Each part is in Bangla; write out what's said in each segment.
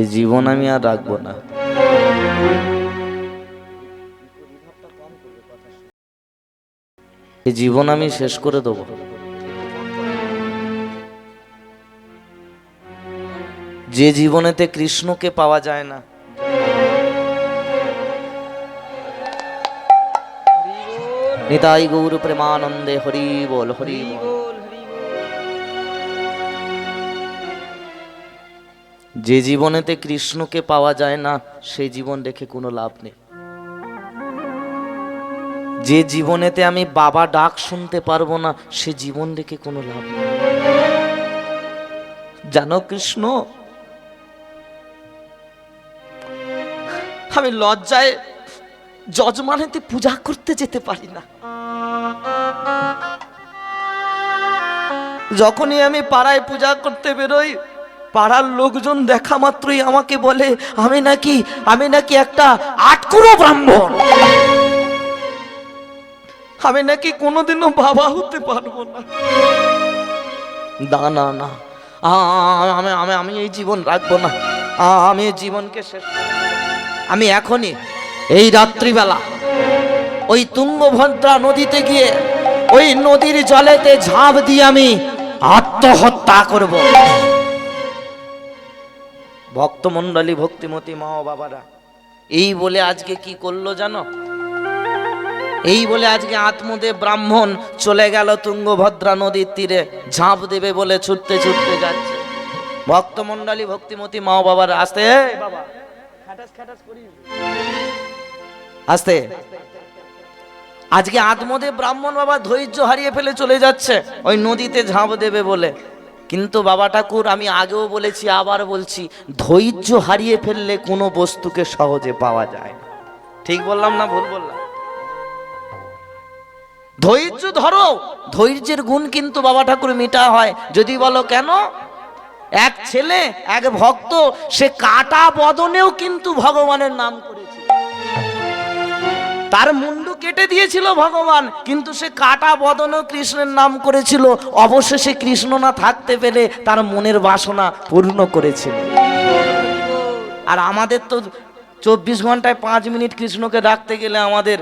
এই জীবন আমি আর রাখবো না। এই জীবন আমি শেষ করে দেবো। যে জীবনেতে কৃষ্ণকে পাওয়া যায় না, নিতাই গৌর প্রেমানন্দে হরি বল হরি বল। যে জীবনেতে কৃষ্ণকে পাওয়া যায় না সেই জীবন রেখে কোনো লাভ নেই। যে জীবনেতে আমি বাবা ডাক শুনতে পারবো না সে জীবন রেখে কোনো লাভ নেই। জানো কৃষ্ণ, আমি লজ্জায় যজমানেতে পূজা করতে যেতে পারি না। যখনই আমি পাড়ায় পূজা করতে বেরোই, পাড়ার লোকজন দেখা মাত্রই আমাকে বলে আমি নাকি একটা আটকুড়ো ব্রাহ্মণ, আমি নাকি কোনোদিনও বাবা হতে পারবো না। না না না, আমি এই জীবন রাখবো না। আমি এই জীবনকে শেষ, আমি এখনই এই রাত্রিবেলা ওই তুঙ্গভদ্রা নদীতে গিয়ে ওই নদীর জলেতে ঝাঁপ দিয়ে আমি আত্মহত্যা করব। ভক্তমণ্ডলী, ভক্তিমতী মা ও বাবারা, এই বলে আজকে কি করলো জানো? এই বলে আজকে আত্মদেব ব্রাহ্মণ চলে গেল তুঙ্গভদ্রা নদীর তীরে, ঝাঁপ দেবে বলে ছুটতে ছুটতে যাচ্ছে। ভক্তমণ্ডলী, ভক্তিমতী মা ও বাবারা, আস্তে বাবা, আস্তে। আজকে আত্মদেব ব্রাহ্মণ বাবা ধৈর্য হারিয়ে ফেলে চলে যাচ্ছে ওই নদীতে ঝাঁপ দেবে বলে। কিন্তু বাবা ঠাকুর, আমি আগেও বলেছি আবার বলছি, ধৈর্য হারিয়ে ফেললে কোনো বস্তুকে সহজে পাওয়া যায় না। ঠিক বললাম না ভুল বললাম? ধৈর্য ধরো, ধৈর্যের গুণ কিন্তু বাবা ঠাকুর মিটা হয়। যদি বলো কেন? এক ছেলে, এক ভক্ত, সে কাটা বদনেও কিন্তু ভগবানের নাম করেছিল। তার মুন্ডু কেটে দিয়েছিল ভগবান, কিন্তু সে কাটা বদনেও কৃষ্ণের নাম করেছিল। অবশেষে কৃষ্ণ না থাকতে পেরে তার মনের বাসনা পূর্ণ করেছিল। আর আমাদের তো 24 ঘন্টায় 5 মিনিট কৃষ্ণকে ডাকতে গেলে আমাদের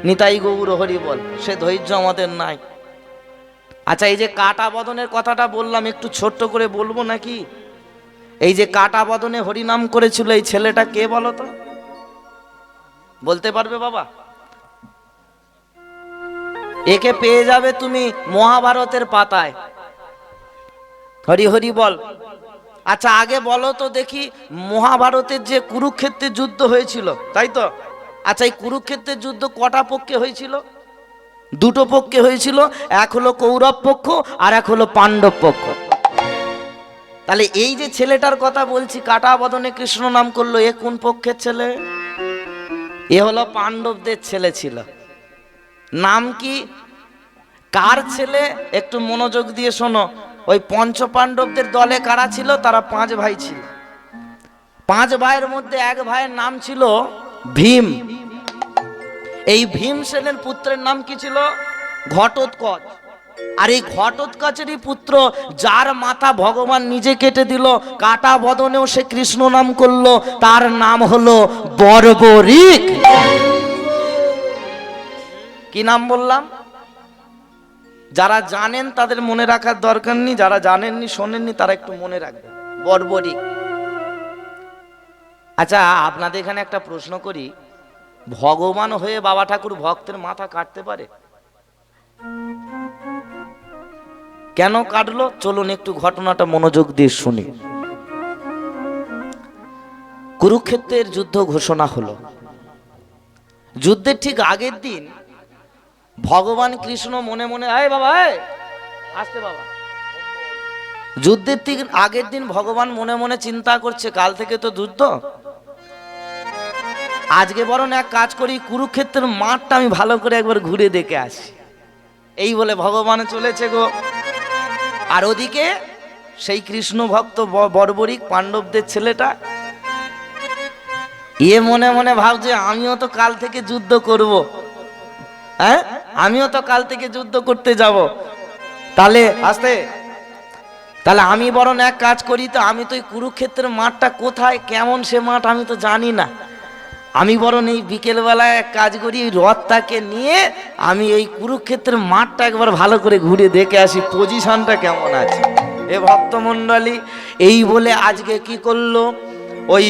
নিতাই গৌর হরি বল, সে ধৈর্য আমাদের নাই। আচ্ছা, এই যে কাটা বদনের কথাটা বললাম, একটু ছোট্ট করে বলবো নাকি? এই যে কাটা বদনে হরিনাম করেছিল, এই ছেলেটা কে বলো তো? বলতে পারবে বাবা? একে পেয়ে যাবে তুমি মহাভারতের পাতায়। হরি হরি বল। আচ্ছা, আগে বলো তো দেখি, মহাভারতের যে কুরুক্ষেত্রের যুদ্ধ হয়েছিল, তাই তো? আচ্ছা, এই কুরুক্ষেত্রের যুদ্ধ কটা পক্ষে হয়েছিল? দুটো পক্ষে হয়েছিল। এক হলো কৌরব পক্ষ আর এক হলো পাণ্ডব পক্ষ। তাহলে এই যে ছেলেটার কথা বলছি, কাটা বদনে কৃষ্ণ নাম করলো, এ কোন পক্ষের ছেলে? এ হলো পাণ্ডবদের ছেলে ছিল। নাম কি? কার ছেলে? একটু মনোযোগ দিয়ে শোনো। ওই পঞ্চ পাণ্ডবদের দলে কারা ছিল? তারা 5 ভাই ছিল। 5 ভাইয়ের মধ্যে এক ভাইয়ের নাম ছিল ভীম। এই ভীমসেনের পুত্রের নাম কি ছিল? ঘটোৎকচ। আর এই ঘটোৎকচেরই পুত্র, যার মাথা ভগবান নিজে কেটে দিল, কাটা বদনেও সে কৃষ্ণ নাম করলো, তার নাম হলো বর্বরিক। কি নাম বললাম? যারা জানেন তাদের মনে রাখার দরকার নেই, যারা জানেননি, শোনেননি, তারা একটু মনে রাখবেন, বর্বরিক। আচ্ছা, আপনাদের এখানে একটা প্রশ্ন করি, ভগবান হয়ে বাবা ঠাকুর ভক্তের মাথা কাটতে পারে? কেন কাটলো? চলুন একটু ঘটনাটা মনোযোগ দিয়ে শুনি। কুরুক্ষেত্রের যুদ্ধ ঘোষণা হলো। যুদ্ধের ঠিক আগের দিন ভগবান কৃষ্ণ মনে মনে, আয় বাবা, আসতে বাবা। যুদ্ধের ঠিক আগের দিন ভগবান মনে মনে চিন্তা করছে, কাল থেকে তো যুদ্ধ, আজকে বরং এক কাজ করি, কুরুক্ষেত্রের মাঠটা আমি ভালো করে একবার ঘুরে দেখে আসি। এই বলে ভগবান চলেছে গো। আর ওদিকে সেই কৃষ্ণ ভক্ত বর্বরিক পাণ্ডবদের ছেলেটা, এ মনে মনে ভাবছে, আমিও তো কাল থেকে যুদ্ধ করব, আমিও তো কাল থেকে যুদ্ধ করতে যাব। তাহলে আস্তে তাহলে আমি বরং এক কাজ করি, তো আমি তো এই কুরুক্ষেত্রের মাঠটা কোথায় কেমন সে মাঠ আমি তো জানি না। আমি বরং এই বিকেলবেলায় এক কাজ করি, এই রথটাকে নিয়ে আমি এই কুরুক্ষেত্রের মাঠটা একবার ভালো করে ঘুরে দেখে আসি পজিশনটা কেমন আছে। এ ভক্তমণ্ডলী, এই বলে আজকে কি করলো, ওই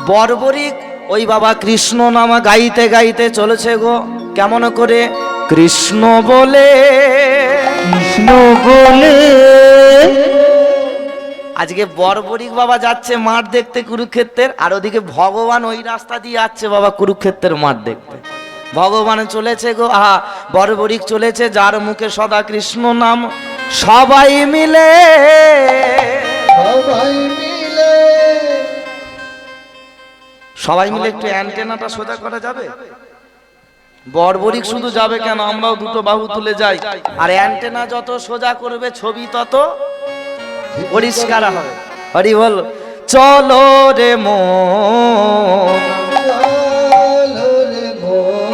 বর্বরিক ওই বাবা কৃষ্ণ নামা গাইতে গাইতে চলেছে গো। কেমন করে? কৃষ্ণ বলে কৃষ্ণ বলে আজকে বর্বরিক বাবা যাচ্ছে মাঠ দেখতে কুরুক্ষেত্রের, আর ওদিকে ভগবান ওই রাস্তা দিয়ে যাচ্ছে বাবা কুরুক্ষেত্রের মাঠ দেখতে। ভগবান চলেছে গো, আহা বর্বরিক চলেছে, যার মুখে সদা কৃষ্ণ নাম। সবাই মিলে সবাই মিলে সবাই মিলে একটু অ্যান্টেনাটা সোজা করা যাবে? বর্বরিক শুধু যাবে কেন, আমরাও দুটো বাহু তুলে যাই। আর অ্যান্টেনা যত সোজা করবে ছবি তত পরিষ্কার হবে। হরি বল। চলো রে মন চলো রে মন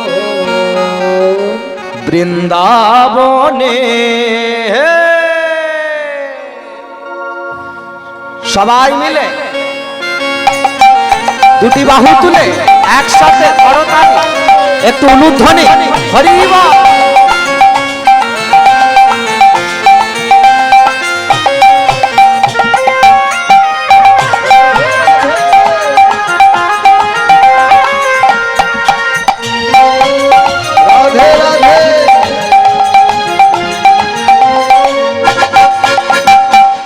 বৃন্দাবনে, সবাই মিলে দুটি বাহু তুলে একসাথে করতালি, একটু অনুধ্বনি। হরি বল। রাধে রাধে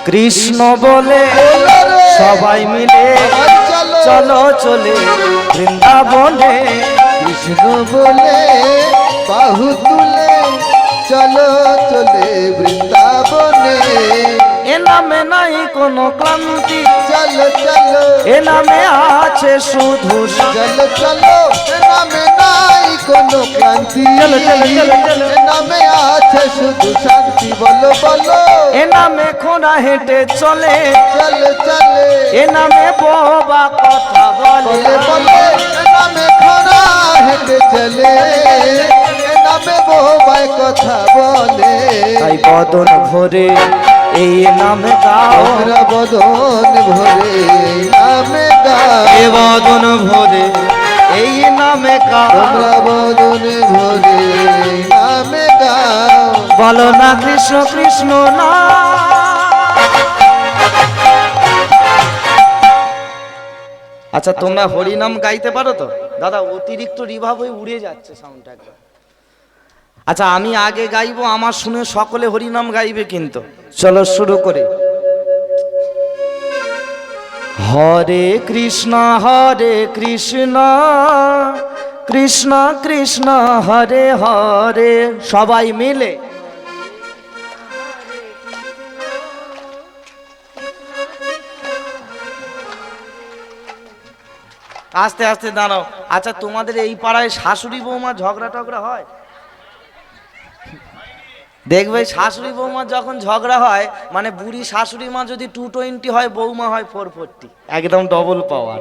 কৃষ্ণ বলে সবাই মিলে চলো চলে বৃন্দাবনে। কৃষ্ণ বলে বাহু তুলে চলো চলে বৃন্দাবনে। এ নামে নাই কোনো ক্লান্তি, চলো চলো এ নামে আছে শুধু চলো চলো এ নামে নাই কোনো ক্লান্তি। চলো, চলো, চলো, চলো। এ নামে আছে শুধু শান্তি। বলো বলো এ নামে খোঁড়া হেঁটে চলে, চলে চলে এ নামে বোবা কথা বলে। বলে বলে এ নামে খরা হেঁটে চলে। এ নামে বোবাই কথা বলে। তাই বদন ভরে এই নাম গাও, আমরা বদন ভরে নামে গাও। এ বদন ভরে এই নামে গাও। আমরা বদন ভরে নামে গাও। বলো না কৃষ্ণ কৃষ্ণ না। আচ্ছা তোমরা হরিনাম গাইতে পারো তো? দাদা অতিরিক্ত রিভাব হয়ে উড়ে যাচ্ছে সাউন্ডটা একবার। আচ্ছা আমি আগে গাইবো, আমার শুনে সকলে হরিনাম গাইবে কিন্তু। চলো শুরু করে। হরে কৃষ্ণ কৃষ্ণ কৃষ্ণ হরে হরে। সবাই মিলে আস্তে আস্তে দাঁড়াও। আচ্ছা তোমাদের এই পাড়ায় শাশুড়ি বৌমা ঝগড়া টগড়া হয়? দেখবে শাশুড়ি বৌমা যখন ঝগড়া হয়, মানে বুড়ি শাশুড়ি মা যদি 220 হয়, বৌমা হয় 440, একদম ডবল পাওয়ার।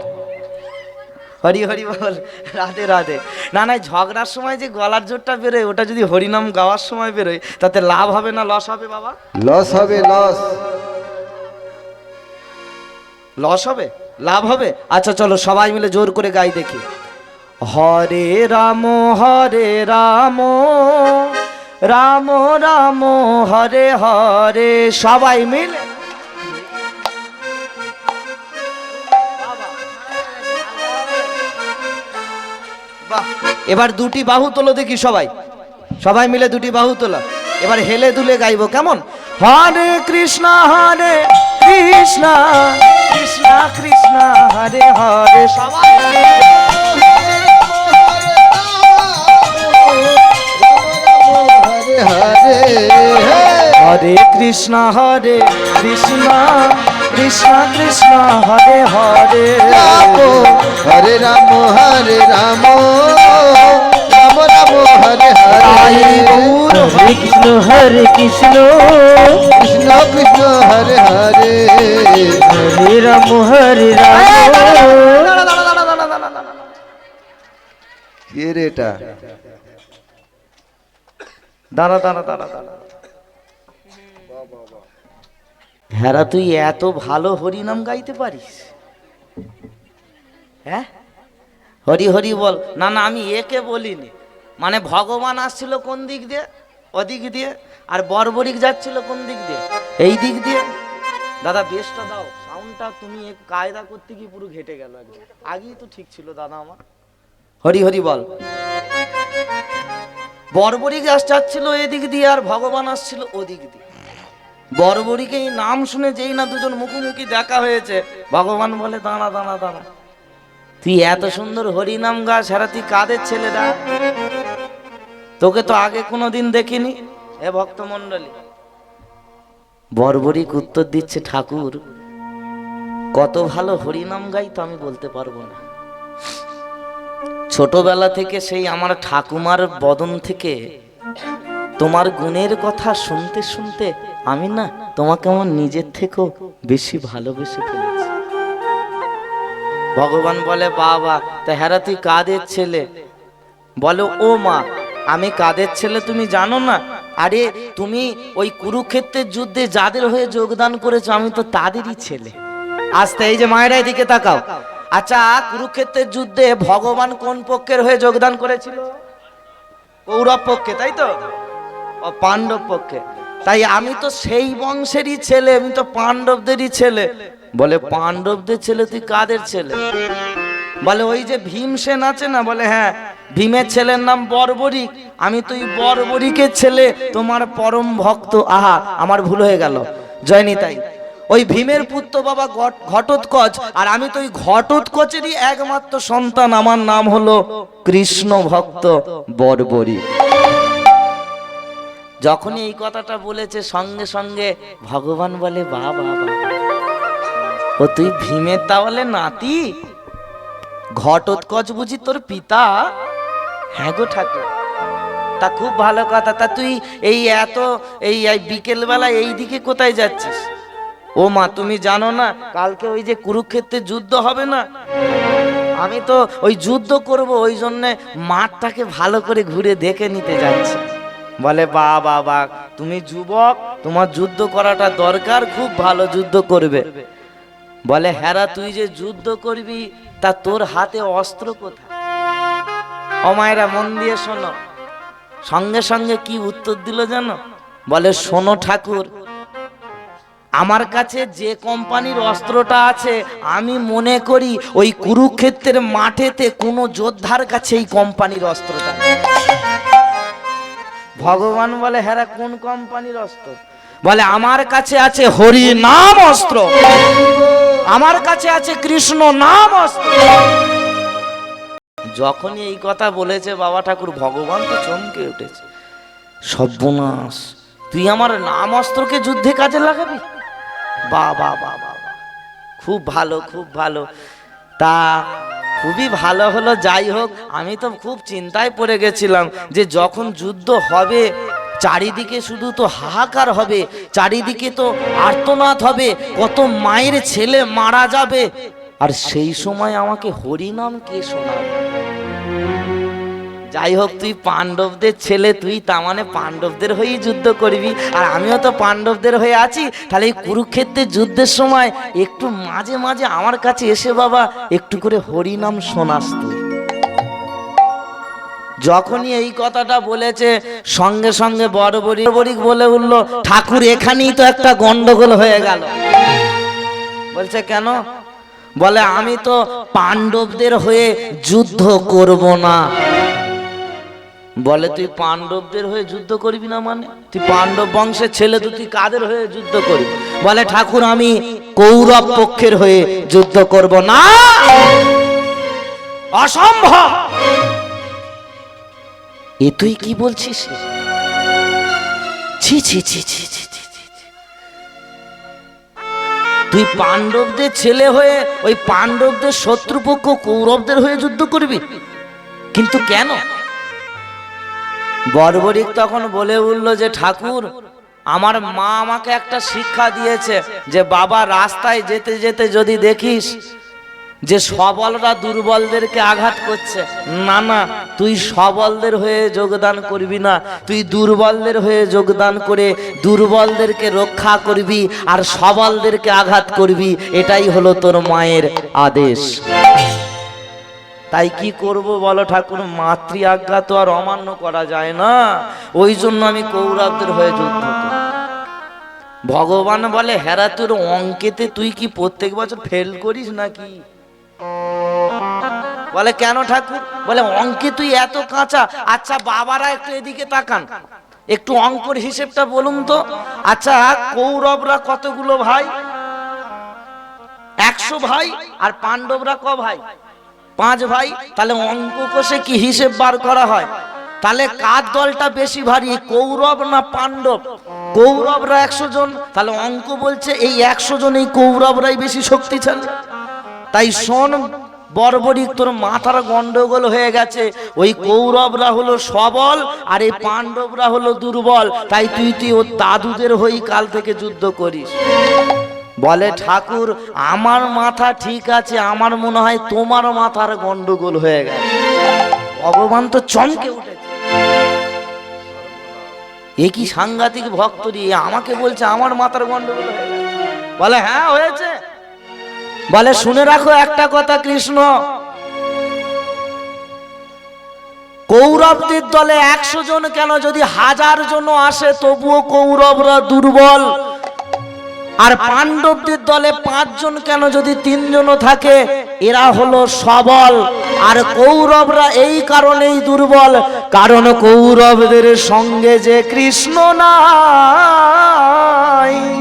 হরি হরি বল। রাধে রাধে। না না, ঝগড়ার সময় যে গলার জোরটা বেরোয়, ওটা যদি হরিনাম গাওয়ার সময় বেরোয়, তাতে লাভ হবে না লস হবে বাবা? লস হবে লস। লস হবে লাভ হবে? আচ্ছা চলো সবাই মিলে জোর করে গাই দেখি। হরে রাম রাম রাম হরে হরে। সবাই মিলে বাহ। এবার দুটি বাহু তোলো দেখি সবাই, সবাই মিলে দুটি বাহু তোলো। এবার হেলে দুলে গাইবো কেমন? হরে কৃষ্ণ কৃষ্ণ কৃষ্ণ কৃষ্ণ হরে হরে। সবাই হরে হরে হরে কৃষ্ণ কৃষ্ণ কৃষ্ণ হরে হরে। রাম হরে রাম হরে রাম রাম রাম হরে তাই হরে। গৌর হরে কৃষ্ণ কৃষ্ণ কৃষ্ণ হরে হরে। হরে রাম কে রে এটা? দাঁড়া দাঁড়া দাঁড়া দাঁড়া। হ্যাঁ তুই এত ভালো হরিনাম গাইতে পারিস? হ্যাঁ, হরি হরি বল। না না, আমি একে বলিনি, মানে ভগবান আসছিল কোন দিক দিয়ে? ওদিক দিয়ে। আর বর্বরিক যাচ্ছিল কোন দিক দিয়ে? এই দিক দিয়ে। দাদা বেশটা দাও, সাউন্ডটা তুমি কায়দা করতে গিয়ে পুরো ঘেটে গেল একদম। আগেই তো ঠিক ছিল দাদা আমার। হরি হরি বল। বর্বরিক যাচ্ছিল এদিক দিয়ে আর ভগবান আসছিল ওদিক দিয়ে। বর্বরিকে এই নাম শুনে যেই না দুজন মুখোমুখি দেখা হয়েছে, ভগবান বলে দাঁড়া দাঁড়া দাঁড়া, তুই এত সুন্দর হরিনাম গাছ, সারা তুই কাদের ছেলেরা? তোকে তো আগে কোনোদিন দেখিনি। এ ভক্তমণ্ডলী, বর্বরিক উত্তর দিচ্ছে, ঠাকুর কত ভালো হরিনাম গাই তো আমি বলতে পারবো না। ছোটবেলা থেকে সেই আমার ঠাকুমার বদন থেকে তোমার গুণের কথা শুনতে শুনতে আমি না তোমাকে আমার নিজের থেকেও বেশি ভালোবেসে ফেলেছি। ভগবান বলে বাবা, তা হ্যাঁ তুই কাদের ছেলে? বলো ও মা, আমি কাদের ছেলে তুমি জানো না? আরে তুমি ওই কুরুক্ষেত্রের যুদ্ধে যাদের হয়ে যোগদান করেছো আমি তো তাদেরই ছেলে। আস্তে, এই যে মায়েরা এদিকে তাকাও। আচ্ছা, কুরুক্ষেত্রের যুদ্ধে ভগবান কোন পক্ষের হয়ে যোগদান করেছিল? কৌরব পক্ষে, তাই তো? ও পাণ্ডব পক্ষে। তাই আমি তো সেই বংশেরই ছেলে, আমি তো পাণ্ডবদেরই ছেলে। বলে পাণ্ডবদের ছেলে, তুই কাদের ছেলে? বলে ওই যে ভীমসেন আছে না? বলে হ্যাঁ, ভীমের ছেলের নাম বর্বরিক, আমি তো ওই বর্বরিকের ছেলে, তোমার পরম ভক্ত। আহা, আমার ভুল হয়ে গেল, জয়নি। তাই ওই ভীমের পুত্র বাবা ঘটোৎকচ, আর আমি তো ওই ঘটোৎকচেরই একমাত্র সন্তান, আমার নাম হলো কৃষ্ণ ভক্ত বর্বরিক। যখনই এই কথাটা বলেছে সঙ্গে সঙ্গে ভগবান বলে বাবা, ও তুই ভীমের তাহলে নাতি? ঘটোৎকচ বুঝি তোর পিতা? হ্যাঁ গো ঠাকুর। তা খুব ভালো কথা। তা তুই এই বিকেল বেলা এই দিকে কোথায় যাচ্ছিস? ও মা, তুমি জানো না কালকে ওই যে কুরুক্ষেত্রে যুদ্ধ হবে না? আমি তো ওই যুদ্ধ করব, ওই জন্য মাঠটাকে ভালো করে ঘুরে দেখে নিতে যাচ্ছি। বলে বাবা, তুমি যুবক, তোমার যুদ্ধ করাটা দরকার, খুব ভালো যুদ্ধ করবে। বলে হ্যাঁ, তুই যে যুদ্ধ করবি তা তোর হাতে অস্ত্র কোথায়? ও মায়েরা মন দিয়ে শোনো। সঙ্গে সঙ্গে কি উত্তর দিল জানো? বলে শোনো ঠাকুর, আমার কাছে যে কোম্পানির অস্ত্রটা আছে আমি মনে করি ওই কুরুক্ষেত্রের মাঠেতে কোনো যোদ্ধার কাছে এই কোম্পানির অস্ত্রটা। ভগবান বলে হ্যাঁ, কোন কোম্পানির অস্ত্র? বলে আমার কাছে আছে হরি নাম অস্ত্র, আমার কাছে আছে কৃষ্ণ নাম অস্ত্র। যখনই এই কথা বলেছে বাবা ঠাকুর, ভগবান তো চমকে উঠেছে। সর্বনাশ, তুই আমার নাম অস্ত্রকে যুদ্ধে কাজে লাগাবি? বাবা, খুব ভালো, খুব ভালো। তা খুবই ভালো হলো। যাই হোক, আমি তো খুব চিন্তায় পড়ে গেছিলাম যে যখন যুদ্ধ হবে চারিদিকে শুধু তো হাহাকার হবে, চারিদিকে তো আর্তনাদ হবে, কত মায়ের ছেলে মারা যাবে, আর সেই সময় আমাকে হরিনাম কে শোনাবে? যাই হোক, তুই পাণ্ডবদের ছেলে, তুই তার মানে পাণ্ডবদের হয়েই যুদ্ধ করবি, আর আমিও তো পাণ্ডবদের হয়ে আছি। তাহলে এই কুরুক্ষেত্রের যুদ্ধের সময় একটু মাঝে মাঝে আমার কাছে এসে বাবা একটু করে হরিনাম শোনাস তুই। যখনই এই কথাটা বলেছে সঙ্গে সঙ্গে বর্বরিক বলে উঠল, ঠাকুর এখানেই তো একটা গন্ডগোল হয়ে গেল। বলছে কেন? বলে আমি তো পাণ্ডবদের হয়ে যুদ্ধ করব না। বলে তুই পাণ্ডবদের হয়ে যুদ্ধ করবি না মানে? তুই পাণ্ডব বংশের ছেলে, তো তুই কাদের হয়ে যুদ্ধ করবি? বলে ঠাকুর আমি কৌরব পক্ষের হয়ে যুদ্ধ করব না, অসম্ভব। এ তুই কি বলছিস? ছি ছি ছি ছি ছি ছি, তুই পাণ্ডবদের ছেলে হয়ে ওই পাণ্ডবদের শত্রুপক্ষ কৌরবদের হয়ে যুদ্ধ করবি? কিন্তু কেন? বর্বরিক তখন বলে উঠল যে ঠাকুর, আমার মা আমাকে একটা শিক্ষা দিয়েছে যে বাবা রাস্তায় যেতে যেতে যদি দেখিস যে সবলরা দুর্বলদেরকে আঘাত করছে। না না, তুই সবলদের হয়ে যোগদান করবি না, তুই দুর্বলদের হয়ে যোগদান করে দুর্বলদেরকে রক্ষা করবি আর সবলদেরকে আঘাত করবি। এটাই হলো তোর মায়ের আদেশ। তাই কি করব বলো ঠাকুর, মাতৃ আজ্ঞা তো আর অমান্য করা যায় না। ওই জন্য আমি কৌরবদের হয়ে যুদ্ধ করি। ভগবান বলে, হেরা তোর অঙ্কেতে তুই কি প্রত্যেক বছর ফেল করিস নাকি? বলে কেন ঠাকুর? বলে অঙ্কে তুই এত কাঁচা। আচ্ছা বাবারা একটু এদিকে তাকান, একটু অঙ্কের হিসেবটা বলুন তো। আচ্ছা কৌরবরা কতগুলো ভাই? 100 ভাই। আর পাণ্ডবরা ক ভাই? 5 ভাই। তাহলে অঙ্ক কষে কি হিসেব বার করা হয়? তাহলে কার দলটা বেশি ভারী, কৌরব না পাণ্ডব? কৌরবরা 100 জন, তাহলে অঙ্ক বলছে এই 100 জন এই কৌরবরাই বেশি শক্তিশালী। তাই শোন বর্বরিক, তোর মাথার গন্ডগোল হয়ে গেছে। ওই কৌরবরা হলো সবল আর এই পাণ্ডবরা হলো দুর্বল। তাই তুই ওর দাদুদের হই কাল থেকে যুদ্ধ করিস। বলে ঠাকুর, আমার মাথা ঠিক আছে, আমার মনে হয় তোমার মাথার গন্ডগোল হয়ে গেছে। ভগবান তো চমকে উঠেছে, এ কি সাংঘাতিক ভক্ত রে, আমাকে বলছে আমার মাথার গন্ডগোল হয়ে গেছে। বলে হ্যাঁ হয়েছে। বলে শুনে রাখো একটা কথা কৃষ্ণ, কৌরবদের দলে 100 জন কেন, যদি 1000 জন আসে তবুও কৌরবরা দুর্বল। আর পাণ্ডবদের দলে 5 জন কেন, যদি 3 জনও থাকে এরা হলো সবল। আর কৌরবরা এই কারণেই দুর্বল, কারণ কৌরবদের সঙ্গে যে কৃষ্ণ নাই।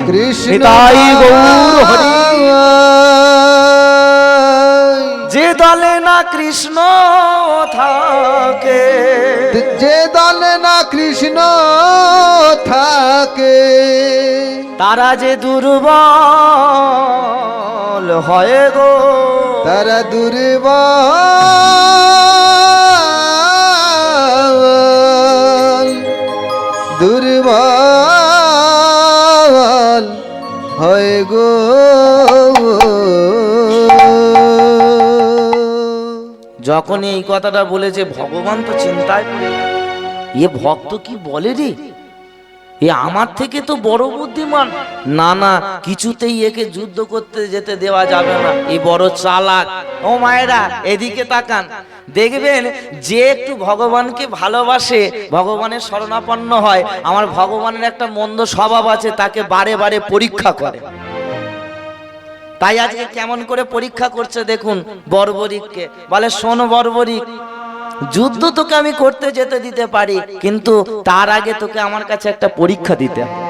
কৃষ্ণ নিতাই গৌর হরি। যে দলে না কৃষ্ণ থাকে, যে দলে না কৃষ্ণ থাকে, তারা যে দুর্বল হয় গো, তারা দুর্বল, দুর্বল হয় গো। যখন এই কথাটা বলেছে ভগবান তো চিন্তায় পড়ে গেল, এ ভক্ত কি বলে রে, এ আমার থেকে তো বড় বুদ্ধিমান। না না, কিছুতেই একে যুদ্ধ করতে যেতে দেওয়া যাবে না, এ বড় চালাক। ও মায়েরা এদিকে তাকান, দেখবেন যে একটু ভগবানকে ভালোবাসে, ভগবানের শরণাপন্ন হয়, আমার ভগবানের একটা মন্দ স্বভাব আছে, তাকে বারে বারে পরীক্ষা করে। তাই আজকে কেমন করে পরীক্ষা করছে দেখুন বর্বরিককে। বলে শোন বর্বরিক, যুদ্ধ তোকে আমি করতে যেতে দিতে পারি, কিন্তু তার আগে তোকে আমার কাছে একটা পরীক্ষা দিতে হবে।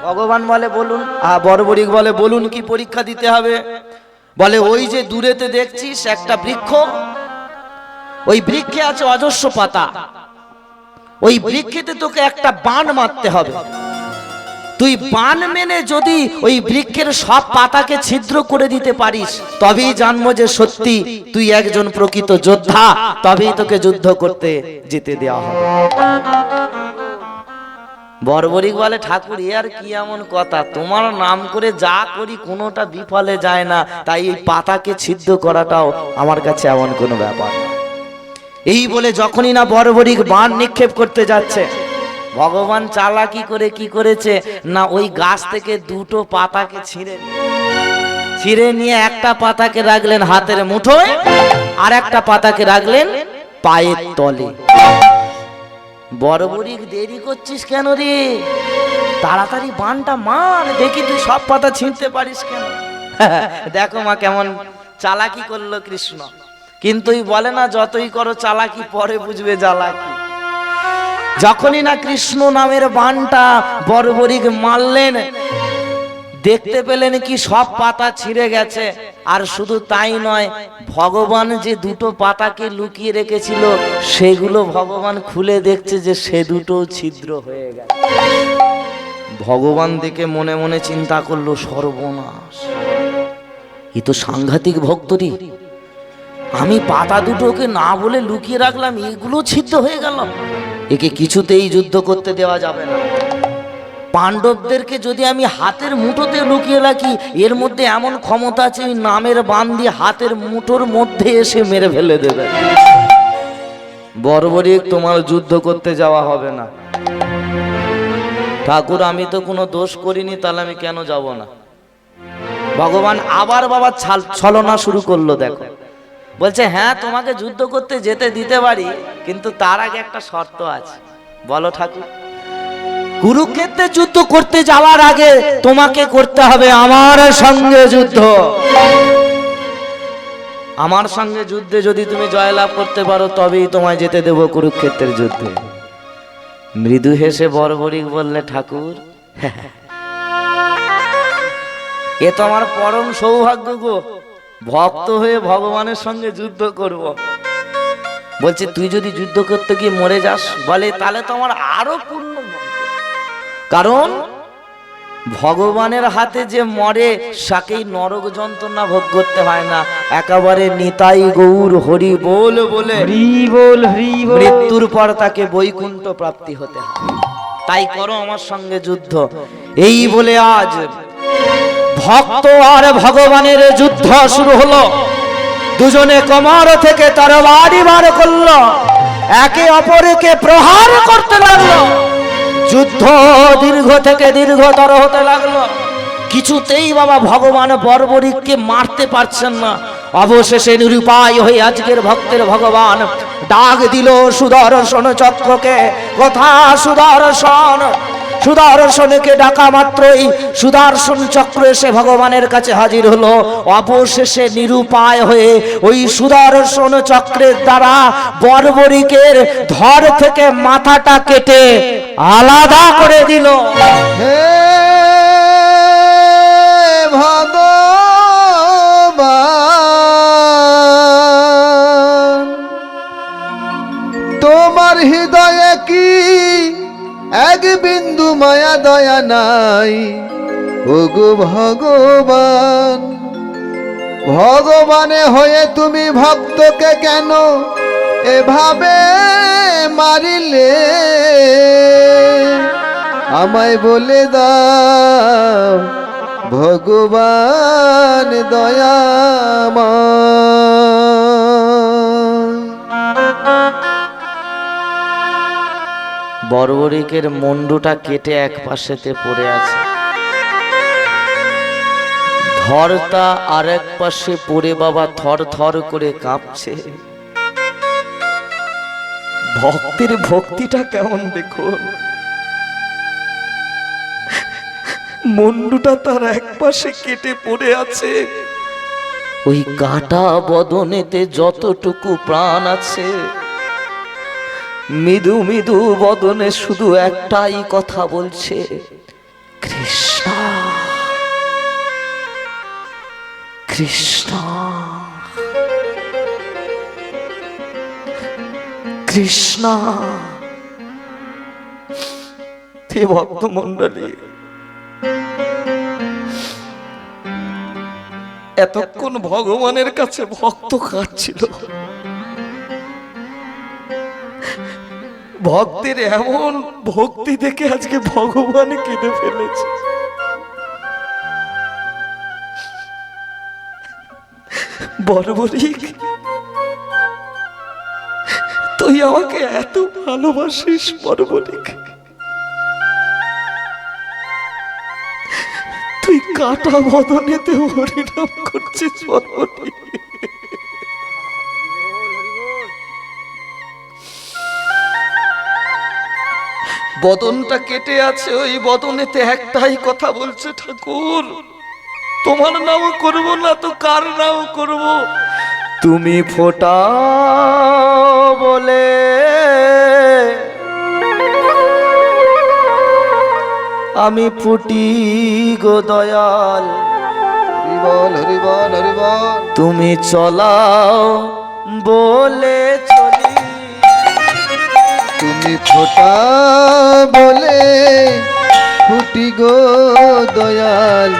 ভগবান বলে বলুন, বর্বরিক বলে বলুন কি পরীক্ষা দিতে হবে? বলে ওই যে দূরেতে দেখছিস একটা বৃক্ষ, ওই বৃক্ষে আছে অজস্র পাতা, ওই বৃক্ষেতে তোকে একটা বাণ মারতে হবে। তুই বাণ মেনে যদি ওই বৃক্ষের সব পাতাকে ছিদ্র করে দিতে পারিস, তবেই জানবো যে সত্যি তুই একজন প্রকৃত যোদ্ধা, তবেই তোকে যুদ্ধ করতে যেতে দেওয়া হবে। বর্বরিক বলে ঠাকুর এ আর কি এমন কথা, তোমার নাম করে যা করি কোনোটা বিফলে যায় না, তাই এই পাতাকে ছিদ্র করাটাও আমার কাছে এমন কোনো ব্যাপার না। এই বলে যখনই না বর্বরিক বাণ নিক্ষেপ করতে যাচ্ছে, ভগবান চালাকি করে কি করেছে না, ওই গাছ থেকে 2টো পাতাকে ছিঁড়ে নিয়ে একটা পাতাকে রাখলেন হাতের মুঠোয়, আর একটা পাতাকে রাখলেন পায়ের তলে। বর্বরিক দেরি করছিস কেন রে, তাড়াতাড়ি বাণটা মার, দেখি তুই সব পাতা ছিঁড়তে পারিস কেন। দেখো মা কেমন চালাকি করলো কৃষ্ণ। কিন্তু বলে না যতই করো চালাকি পরে বুঝবে জ্বালাকি। যখনই না কৃষ্ণ নামের বাণটা বর্বরিক মারলেন, দেখতে পেলেন কি সব পাতা ছিঁড়ে গেছে। আর শুধু তাই নয়, ভগবান যে 2টো পাতাকে লুকিয়ে রেখেছিল সেগুলো ভগবান খুলে দেখছে যে সে 2টো ছিদ্র হয়ে গেছে। ভগবান দেখে মনে মনে চিন্তা করলো সর্বনাশ, এ তো সাংঘাতিক ভক্তরি, আমি পাতা 2টোকে না বলে লুকিয়ে রাখলাম, এগুলো ছিদ্র হয়ে গেল, একে কিছুতেই যুদ্ধ করতে দেওয়া যাবে না। পাণ্ডবদেরকে যদি আমি হাতের মুঠোতে লুকিয়ে রাখি, এর মধ্যে এমন ক্ষমতা আছে ওই নামের বান দিয়ে হাতের মুঠোর মধ্যে এসে মেরে ফেলে দেবে। বর্বরিক, তোমার যুদ্ধ করতে যাওয়া হবে না। ঠাকুর, আমি তো কোনো দোষ করিনি, তাহলে আমি কেন যাব না? ভগবান আবার বাবা ছলনা শুরু করলো। দেখো, বলছে হ্যাঁ তোমাকে যুদ্ধ করতে যেতে দিতে পারি, কিন্তু তার আগে একটা শর্ত আছে। বলো ঠাকুর। কুরুক্ষেত্রে যুদ্ধ করতে যাওয়ার আগে তোমাকে করতে হবে আমার সঙ্গে যুদ্ধ। আমার সঙ্গে যুদ্ধে যদি তুমি জয়লাভ করতে পারো, তবেই তোমায় যেতে দেব কুরুক্ষেত্রের যুদ্ধে। মৃদু হেসে বর্বরিক বললে, ঠাকুর এ তো আমার পরম সৌভাগ্য গো, ভক্ত হয়ে ভগবানের সঙ্গে যুদ্ধ করব। বলছে তুই যদি যুদ্ধ করতে গিয়ে মরে যাস, বলে তাহলে তো আমার আরো পূর্ণ, কারণ ভগবানের হাতে যে মরে সাকেই নরক যন্ত্রণা ভোগ করতে হয় না, একেবারে নিতাই গৌর হরি বল বলে হরি বল, হরি বল। মৃত্যুর পর তাকে বৈকুণ্ঠ প্রাপ্তি হতে হয়। তাই করো আমার সঙ্গে যুদ্ধ। এই বলে আজ ভক্ত আর ভগবানের যুদ্ধ শুরু হলো। দুজনে কোমর থেকে তরবারি বার করলো, একে অপরকে প্রহার করতে লাগলো। যুদ্ধ দীর্ঘ থেকে দীর্ঘতর হতে লাগলো। কিছুতেই বাবা ভগবান বর্বরিককে মারতে পারছেন না। অবশেষে নিরুপায় হয়ে আজকের ভক্তের ভগবান ডাক দিল সুদর্শন চক্রকে। কথা সুদর্শন, সুদর্শনকে ডাকা মাত্রই সুদর্শন চক্র এসে ভগবানের কাছে হাজির হলো। অবশেষে নিরুপায় হয়ে ওই সুদর্শন চক্রের দ্বারা বর্বরিকের ধর থেকে মাথাটা কেটে আলাদা করে দিল। হে ভগবান, তোমার হৃদয়ে কি এক বিন্দু মায়া দয়া নাই? ওগো ভগবান, ভগবানে হয়ে তুমি ভক্তকে কেন এভাবে মারিলে? আমায় বলে দাও ভগবান দয়াময়। বর্বরিকের মুন্ডুটা কেটে এক পাশেতে পড়ে আছে, ধরটা আরেক পাশে পড়ে বাবা থর থর করে কাঁপছে। ভক্তের ভক্তিটা কেমন দেখুন, মুন্ডুটা তার এক পাশে কেটে পড়ে আছে, ওই কাটা বদনেতে যতটুকু প্রাণ আছে, মৃদু মৃদু বদনে শুধু একটাই কথা বলছে, কৃষ্ণ কৃষ্ণ কৃষ্ণ। হে ভক্ত মন্ডলী, এতক্ষণ ভগবানের কাছে ভক্ত কাঁদছিল। ভক্তের এমন ভক্তি দেখে আজকে ভগবান কেঁদে ফেলেছে। বর্বরিক, তুই আমাকে এত ভালোবাসিস বর্বরিক, তুই কাটা বদনেতে হরিনাম করছিস বর্বরিক। বদনটা কেটে আছে, ওই বদনেতে একটাই কথা বলছে, ঠাকুর তোমার নাম করব না তো কার নাম করব? তুমি ফোটা বলে আমি ফুটি গো দয়াল। হরি বল, হরি বল, হরি বল। তুমি চলাও বলে চলি, তুমি ফোটা বলে ফুটি গো দয়াল,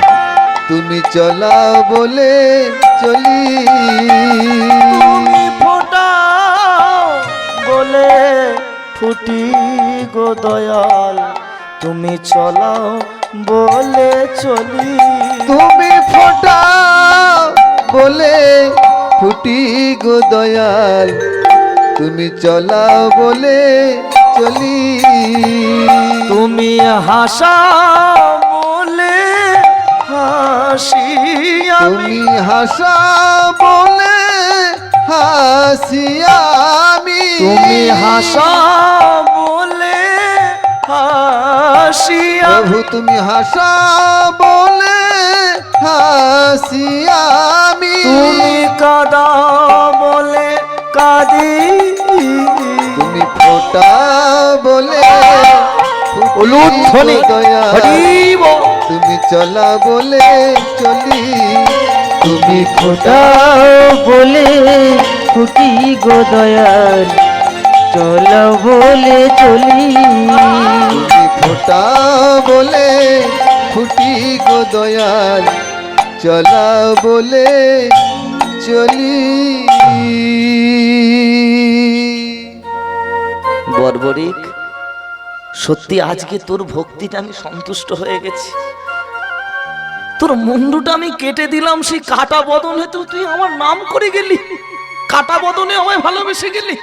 তুমি চলাও বলে চলি। তুমি ফোটাও বলে ফুটি গো দয়াল, তুমি চলাও বলে চলি। তুমি ফোটা বলে ফুটি গো দয়াল, তুমি চলাও বলে চলি। তুমি হাসা বলে হাসি আমি, তুমি হাসা বলে হাসি আমি, তুমি হাসা বলে হাসি প্রভু আমি, তুমি হাসা বলে হাসি আমি, তুমি কাঁদা বলে কাঁদি। তুমি ফোটা বলে উলুধ্বনি দয়া, হরি বল। তুমি চলা বলে চলি। তুমি ফোটা বলে ফুটি গো দয়াল, চল বলে চলি। তুমি ফোটা বলে ফুটি গো দয়াল, চলা বলে চলি। বর্বরিক, সত্যি আজকে তোর ভক্তিটা আমি সন্তুষ্ট হয়ে গেছি। তোর মুন্ডুটা আমি কেটে দিলাম, সেই কাটা বদনে তুই আমার নাম করে গেলি, কাটা বদনে আমায় ভালোবেসে গেলি।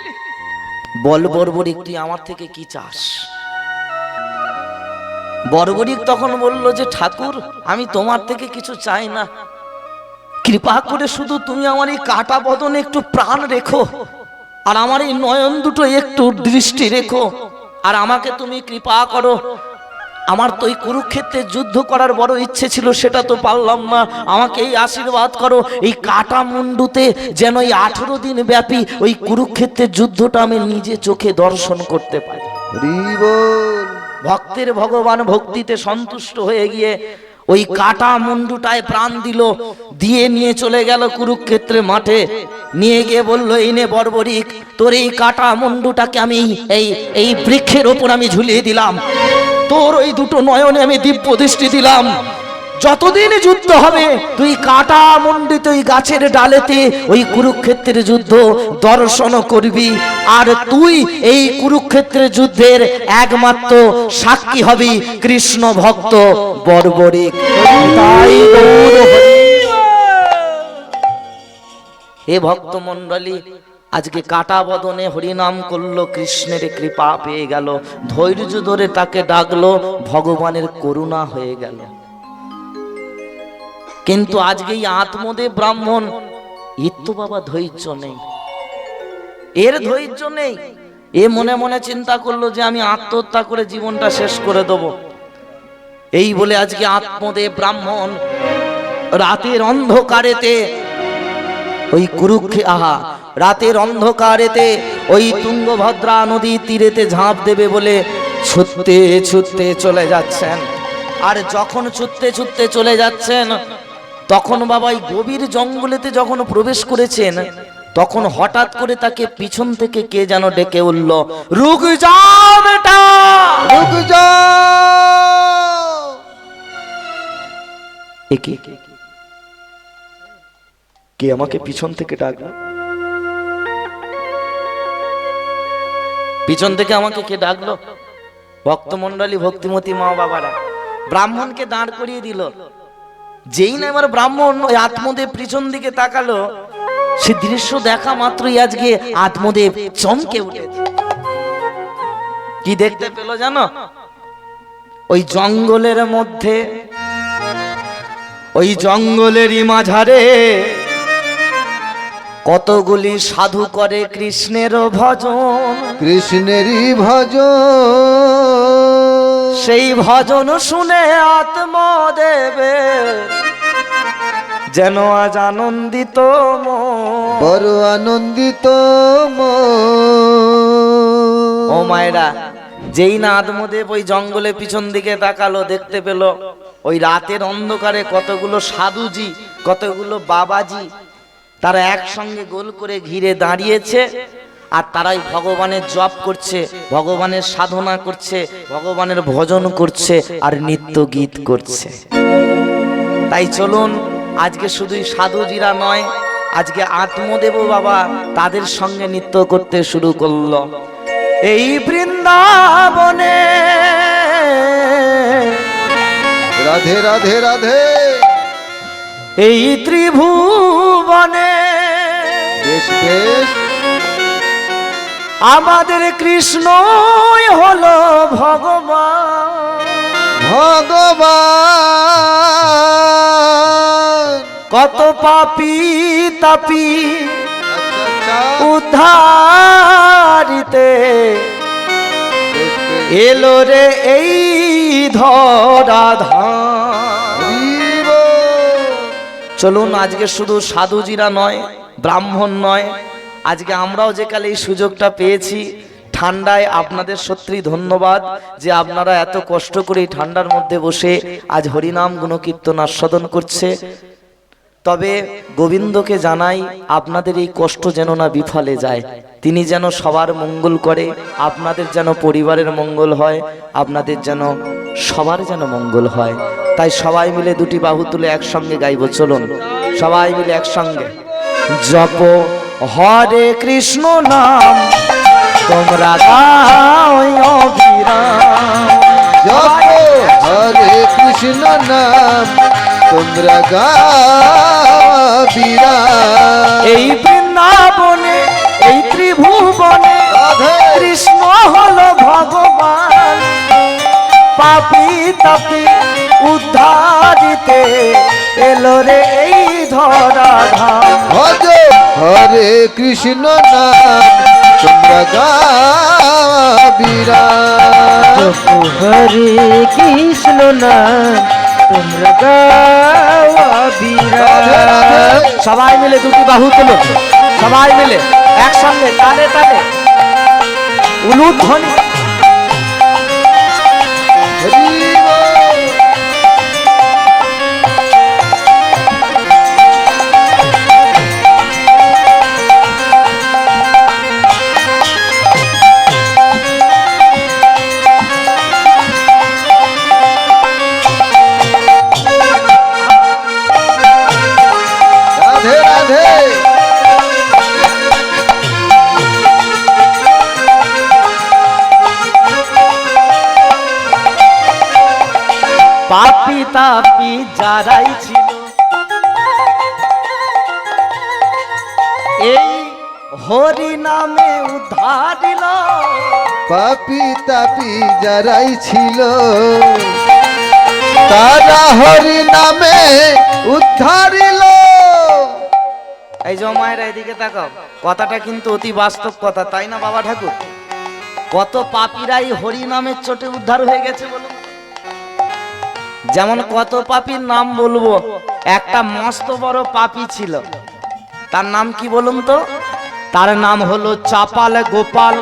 বল বর্বরিক, তুই আমার থেকে কি চাস? বর্বরিক তখন বলল যে ঠাকুর, আমি তোমার থেকে কিছু চাই না, কৃপা করে শুধু তুমি আমার এই কাটা বদনে একটু প্রাণ রেখো, আর আমার এই নয়ন দুটো একটু দৃষ্টি রেখো, আর আমাকে তুমি কৃপা করো। আমার তো এই কুরুক্ষেত্রে যুদ্ধ করার বড় ইচ্ছে ছিল, সেটা তো পারলাম না, আমাকে এই আশীর্বাদ করো, এই কাটা মুন্ডুতে যেন এই 18 দিন ব্যাপী ওই কুরুক্ষেত্রের যুদ্ধটা আমি নিজে চোখে দর্শন করতে পারি। হরি বল। ভক্তের ভগবান ভক্তিতে সন্তুষ্ট হয়ে গিয়ে ওই কাটা মুন্ডুটায় প্রাণ দিল, দিয়ে নিয়ে চলে গেল কুরুক্ষেত্রে মাঠে। নিয়ে গিয়ে বলল, এই নে বর্বরিক, তোর এই কাটা মুন্ডুটাকে আমি এই বৃক্ষের ওপর আমি ঝুলিয়ে দিলাম, তোর ওই দুটো নয়নে আমি দিব্য দৃষ্টি দিলাম, যতদিন যুদ্ধ হবে তুই কাটা মণ্ডিত ওই গাছের ডালেতে ওই কুরুক্ষেত্রের যুদ্ধ দর্শন করবি, আর তুই এই কুরুক্ষেত্রের যুদ্ধের একমাত্র সাক্ষী হবি কৃষ্ণ ভক্ত বর্বরিক। তাই গৌর হরি। হে ভক্ত মণ্ডলী, আজকে কাটা বদনে হরিনাম করলো, কৃষ্ণের কৃপা পেয়ে গেল, ধৈর্য ধরে তাকে ডাকলো, ভগবানের করুণা হয়ে গেল। কিন্তু আজকে এই আত্মদেব ব্রাহ্মণ, এর তো বাবা ধৈর্য নেই, এর ধৈর্য নেই। এ মনে মনে চিন্তা করলো যে আমি আত্মহত্যা করে জীবনটা শেষ করে দেব। এই বলে আজকে আত্মদেব ব্রাহ্মণ রাতের অন্ধকারেতে ওই রাতের অন্ধকারেতে ওই তুঙ্গভদ্রা নদী তীরেতে ঝাঁপ দেবে বলে ছুটতে ছুটতে চলে যাচ্ছেন। আর যখন ছুটতে ছুটতে চলে যাচ্ছেন, তখন বাবা এই গভীর জঙ্গলেতে যখন প্রবেশ করেছেন, তখন হঠাৎ করে তাকে পিছন থেকে কে যেন ডেকে উঠল, রুক যাও বেটা, রুক যাও। একে কে আমাকে পিছন থেকে ডাকলো? পিছন থেকে আমাকে কে ডাকলো? ভক্তমণ্ডলী, ভক্তিমতী মা বাবারা ব্রাহ্মণকে দাঁড় করিয়ে দিল। যেই না এবার ব্রাহ্মণ ওই আত্মদেব পিছন দিকে তাকালো, সে দৃশ্য দেখা মাত্রই আজকে আত্মদেব চমকে উঠেছে। কি দেখতে পেল জানো? ওই জঙ্গলের মধ্যে, ওই জঙ্গলেরই মাঝারে কতগুলি সাধু করে কৃষ্ণের ভজন। কৃষ্ণেরই ভজন, সেই ভজন শুনে আত্মদেবে যেন আজ আনন্দিত মন। বড় আনন্দিত ও মায়েরা, যেই না আত্মদেব ওই জঙ্গলে পিছন দিকে তাকালো, দেখতে পেল ওই রাতের অন্ধকারে কতগুলো সাধুজি, কতগুলো বাবাজি, তারা একসঙ্গে গোল করে ঘিরে দাঁড়িয়েছে, আর তারাই ভগবানের জপ করছে, ভগবানের সাধনা করছে, ভগবানের ভজন করছে, আর নিত্য গীত করছে। তাই চলুন, আজকে শুধুই সাধুজিরা নয়, আজকে আত্মদেব বাবা তাদের সঙ্গে নৃত্য করতে শুরু করলো। এই বৃন্দাবনে রাধে রাধে রাধে এই ত্রিভুবনে বেশ বেশ আমাদের কৃষ্ণই হলো ভগবান। ভগবান কত পাপী তাপী আচ্ছা আচ্ছা উদ্ধারিতে বেশ বেশ এলো রে এই ধরাধাম। হরিব। চলুন আজকে শুধু সাধুজিরা নয়, ব্রাহ্মণ নয়, আজকে আমরাও যে কালে এই সুযোগটা পেয়েছি ঠান্ডায়, আপনাদের সত্যি ধন্যবাদ যে আপনারা এত কষ্ট করে এই ঠান্ডার মধ্যে বসে আজ হরিনাম গুণকীর্তন আস্বাদন করছে। তবে গোবিন্দকে জানাই আপনাদের এই কষ্ট যেন না বিফলে যায়, তিনি যেন সবার মঙ্গল করে, আপনাদের যেন পরিবারের মঙ্গল হয়, আপনাদের যেন সবার যেন মঙ্গল হয়। তাই সবাই মিলে দুটি বাহু তুলে একসঙ্গে গাইব। চলুন সবাই মিলে একসঙ্গে। জপ হরে কৃষ্ণ নাম তোমরা গাও অবিরাম। জপ হরে কৃষ্ণ নাম তোমরা গাবিরাম। এই বৃন্দাবনে এই ত্রিভুবনে রাধে কৃষ্ণ হলো ভগবান। পাপী তাপী উদ্ধারিতে এলো রে এই ধরাধাম। ভজ হরে কৃষ্ণ নাম তোমরা গাবিরাম। জপ হরে কৃষ্ণ নাম তোমরা গাওয়া রাধে রাধে বিরাম। সবাই মিলে দুটি বাহু তুলো, সবাই মিলে একসঙ্গে তালে তালে উলুধ্বনি। হরিব। রাধে রাধে পাপী তাপী যারাই ছিল এই হরি নামে উদ্ধারিল। পাপি তাপি যারাই ছিল তারা হরি নামে উদ্ধারিল। এই যে মায়েরা এদিকে তাকাও, কথাটা কিন্তু অতি বাস্তব কথা, তাই না বাবা ঠাকুর? কত পাপীরাই হরি নামের চোটে উদ্ধার হয়ে গেছে বলুন। যেমন কত পাপীর নাম বলবো, একটা মস্ত বড় পাপী ছিল, তার নাম কি বলুন তো? তার নাম হলো চাপাল গোপাল।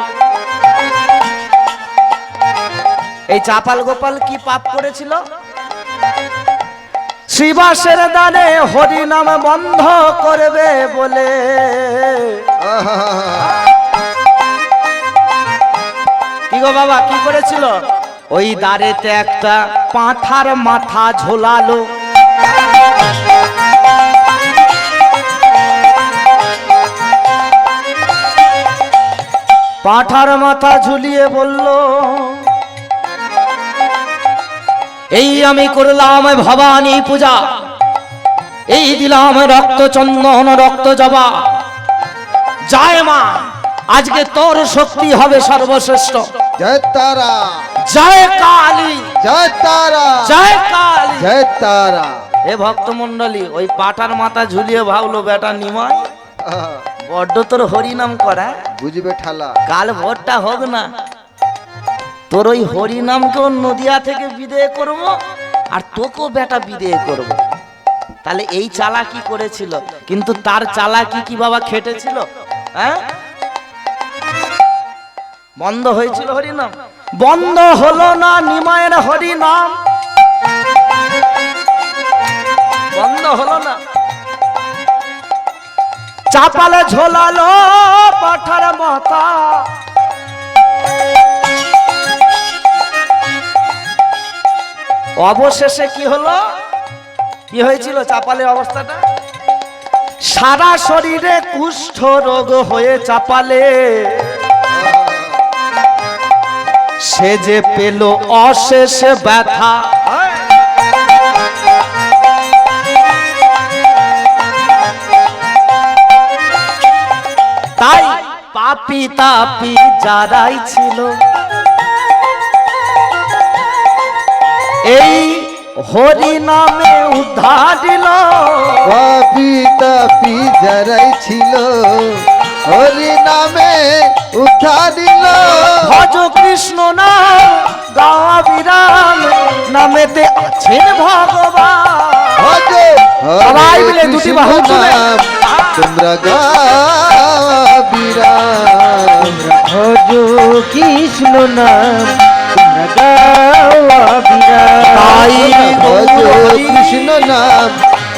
এই চাপাল গোপাল কি পাপ করেছিল? শিবাসের দানে হরি নাম বন্ধ করবে বলে কি গো বাবা কি করেছিল? ওই দাঁড়েতে একটা পাঁঠার মাথা ঝোলালো। পাঁঠার মাথা ঝুলিয়ে বলল, এই আমি করলাম ভবানী পূজা, এই দিলাম রক্ত চন্দন রক্ত জবা, জয় মা আজকে তোর শক্তি হবে সর্বশ্রেষ্ঠ। জয় তারা জয় কালী, জয় তারা জয় কালী। জয় তারা। এ ভক্তমন্ডলী ওই পাটার মাথা ঝুলিয়ে ভাবলো বেটা নিমাই বড্ড তোর হরিনাম করা, বুঝবে ঠালা। কাল ভোরটা হোক না, তোর ওই হরিনামকেও নদিয়া থেকে বিদেয় করব আর তোকেও বেটা বিদেয় করব। তাহলে এই চালাকি করেছিল, কিন্তু তার চালাকি কি বাবা খেটেছিল? হ্যাঁ, বন্ধ হয়েছিল হরিনাম, বন্ধ হলো না নিমায়ের হরিনাম, বন্ধ হলো না। চাপালে ঝোলালো পাঠার মাথা, অবশেষে কি হলো? কি হয়েছিল চাপালের অবস্থাটা? সারা শরীরে কুষ্ঠ রোগ হয়ে চাপালে সে যে পেল অশেষ ব্যথা, তাই পাপি তাপি যারাই ছিল এই হরি নামে উদ্ধার দিল। পাপি তাপি যারাই ছিল হরি নামে উদ্ধার দিল। ভজ কৃষ্ণ নাম গাওয়া বিরাম, নামেতে আছেন ভগবান। ভজ সবাই মিলে হরে দুটি কৃষ্ণ বাহু তুলে। নাম তোমরা গাও বিরাম। ভজ কৃষ্ণ নাম তোমরা গাওয়া বিরাম। তাই ভজ কৃষ্ণ নাম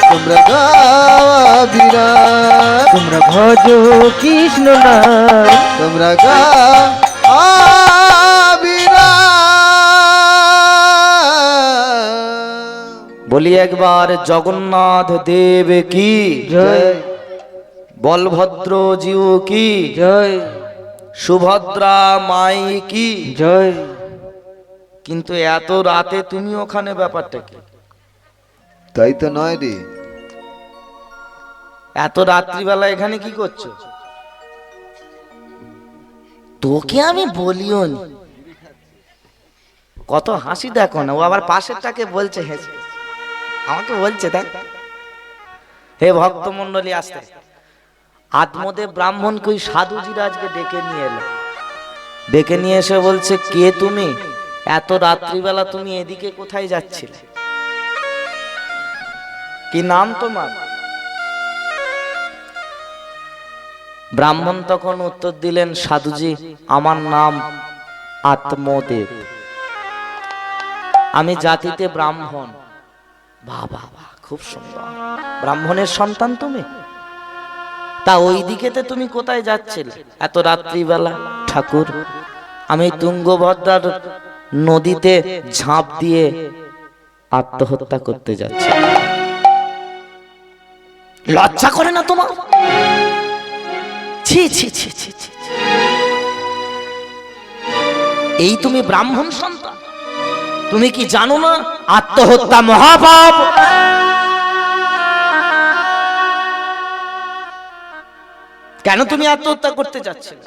তোমরা গাও বিরাম। তোমরা ভজ কৃষ্ণ নাম তোমরা গাও বিরাম। বলি একবার জগন্নাথ দেব কি, জয় বলভদ্র জিউ কি, জয় সুভদ্রা মাই কি। জয়। কিন্তু এত রাতে তুমি ওখানে, ব্যাপারটা কি? তাই তো নয় রে। এত রাত্রিবেলা এখানে কি করছো? তোকে আমি বলিও নি। কত হাসি দেখো না, ও আবার পাশেরটাকে বলছে হেসে, আমাকে বলছে দেখ। হে ভক্তমন্ডলী, আসতে আত্মদেব ব্রাহ্মণকে ওই সাধুজিরা আজকে ডেকে নিয়ে এলো। ডেকে নিয়ে এসে বলছে, কে তুমি? এত রাত্রিবেলা তুমি এদিকে কোথায় যাচ্ছিলে? কি নাম তোমার? ব্রাহ্মণ তখন উত্তর দিলেন, সাধুজি আমার নাম আত্মদেব, আমি জাতিতে ব্রাহ্মণ। বাহ বাহ বাহ, খুব সুন্দর, ব্রাহ্মণের সন্তান তুমি। তা ওই দিকেতে তুমি কোথায় যাচ্ছিলে এত রাত্রিবেলা? ঠাকুর, আমি তুঙ্গভদ্রার নদীতে ঝাঁপ দিয়ে আত্মহত্যা করতে যাচ্ছি। লজ্জা করে না তোমার? ছি ছি ছি ছি ছি। এই তুমি ব্রাহ্মণ সন্তান? তুমি কি জানো না আত্মহত্যা মহাপাপ? কেন তুমি আত্মহত্যা করতে যাচ্ছিলে?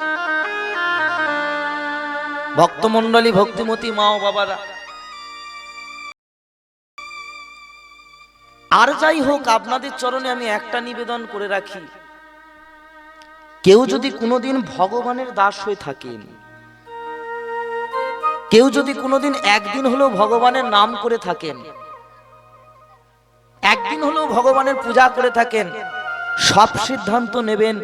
ভক্তমণ্ডলী, ভক্তিমতী মা ও বাবারা, আর যাই হোক, আপনাদের চরণে আমি একটা নিবেদন করে রাখি, কেউ যদি কোনোদিন ভগবানের দাস হয়ে থাকেন, কেউ যদি কোনোদিন একদিন হলেও ভগবানের নাম করে থাকেন, একদিন হলেও ভগবানের পূজা করে থাকেন, সব সিদ্ধান্ত নেবেন,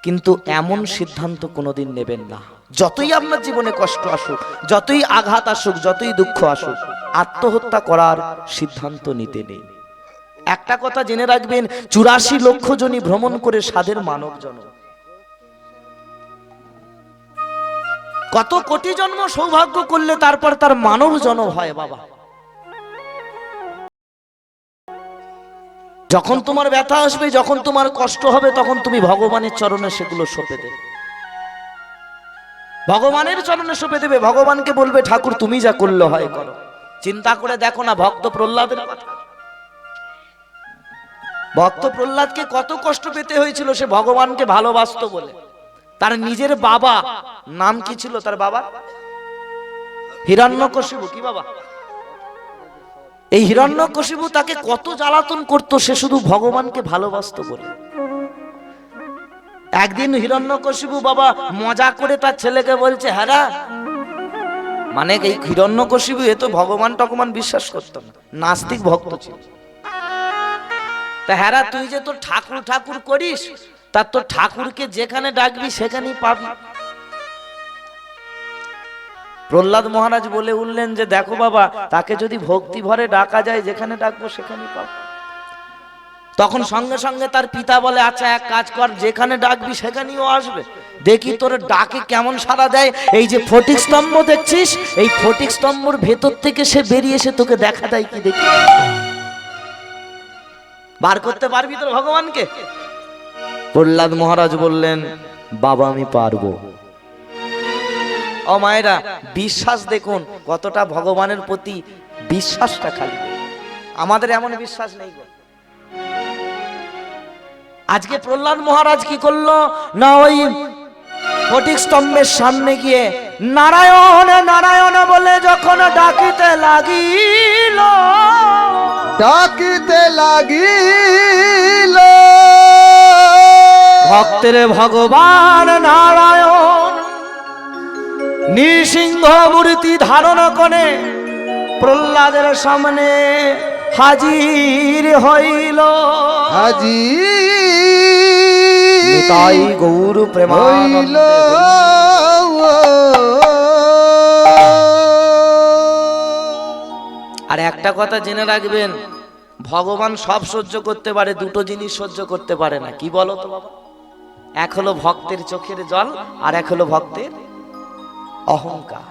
কিন্তু এমন সিদ্ধান্ত কোনোদিন নেবেন না, যতই আপনার জীবনে কষ্ট আসুক, যতই আঘাত আসুক, যতই দুঃখ আসুক, আত্মহত্যা করার সিদ্ধান্ত নিতে নেই। একটা কথা জেনে রাখবেন, 84 লক্ষ জনই ভ্রমণ করে সাধের মানব জন্ম। কত কোটি জন্ম সৌভাগ্য করলে তারপর তার মানব জন্ম হয় বাবা। যখন তোমার ব্যথা আসবে, যখন তোমার কষ্ট হবে, তখন তুমি ভগবানের চরণে সেগুলো সঁপে দেবে, ভগবানের চরণে সঁপে দেবে। ভগবানকে বলবে, ঠাকুর তুমি যা করলে হয় করো। চিন্তা করে দেখো না ভক্ত প্রহ্লাদের কথা। ভক্ত প্রহ্লাদকে কত কষ্ট পেতে হয়েছিল সে ভগবানকে ভালোবাসতো বলে। তার নিজের বাবা, নাম কি ছিল তার বাবা? হিরণ্যকশিপু। কি বাবা? এই হিরণ্যকশিপু তাকে কত জ্বালাতন করত, সে শুধু ভগবানকে ভালোবাসতো বলে। একদিন হিরণ্যকশিপু বাবা মজা করে তার ছেলেকে বলছে, হ্যাঁ, মানে এই হিরণ্যকশিপু এ তো ভগবান টগবান বিশ্বাস করতো না, নাস্তিক ভক্ত ছিল। তা হ্যাঁ, তুই যে তোর ঠাকুর ঠাকুর করিস, তার তোর ঠাকুরকে যেখানে ডাকবি সেখানেই পাবি। প্রহ্লাদ মহারাজ বলে উঠলেন যে, দেখো বাবা, তাকে যদি ভক্তি ভরে ডাকা যায়, যেখানে ডাকবো সেখানেই পাবো। তখন সঙ্গে সঙ্গে তার পিতা বলে, আচ্ছা এক কাজ কর, যেখানে ডাকবি সেখানেই ও আসবে, দেখি তোর ডাকে কেমন সাড়া দেয়। এই যে ফটিক স্তম্ভ দেখছিস, এই ফটিক স্তম্ভর ভেতর থেকে সে বেরিয়ে এসে তোকে দেখা দেয় কি দেখি। বার করতে পারবি তোর ভগবানকে? প্রহ্লাদ মহারাজ বললেন, বাবা আমি পারবো। ও মায়েরা, বিশ্বাস দেখুন কতটা ভগবানের প্রতি বিশ্বাসটা খালি। আমাদের এমন বিশ্বাস নেই গো। আজকে প্রহ্লাদ মহারাজ কি করলো না, ওই ফটিক স্তম্ভের সামনে গিয়ে নারায়ণ নারায়ণ বলে যখন ডাকিতে লাগিল, ডাকিতে লাগিল, ভক্তের ভগবান নারায়ণ নৃসিংহ মূর্তি ধারণ করে প্রহ্লাদের সামনে হাজির হইল। হাজি তাই গৌর হইল। প্রেমানন্দ। আর একটা কথা জেনে রাখবেন, ভগবান সব সহ্য করতে পারে, দুটো জিনিস সহ্য করতে পারে না। কি বলো তো বাবা? এক হলো ভক্তের চোখের জল, আর এক হলো ভক্তের অহংকার।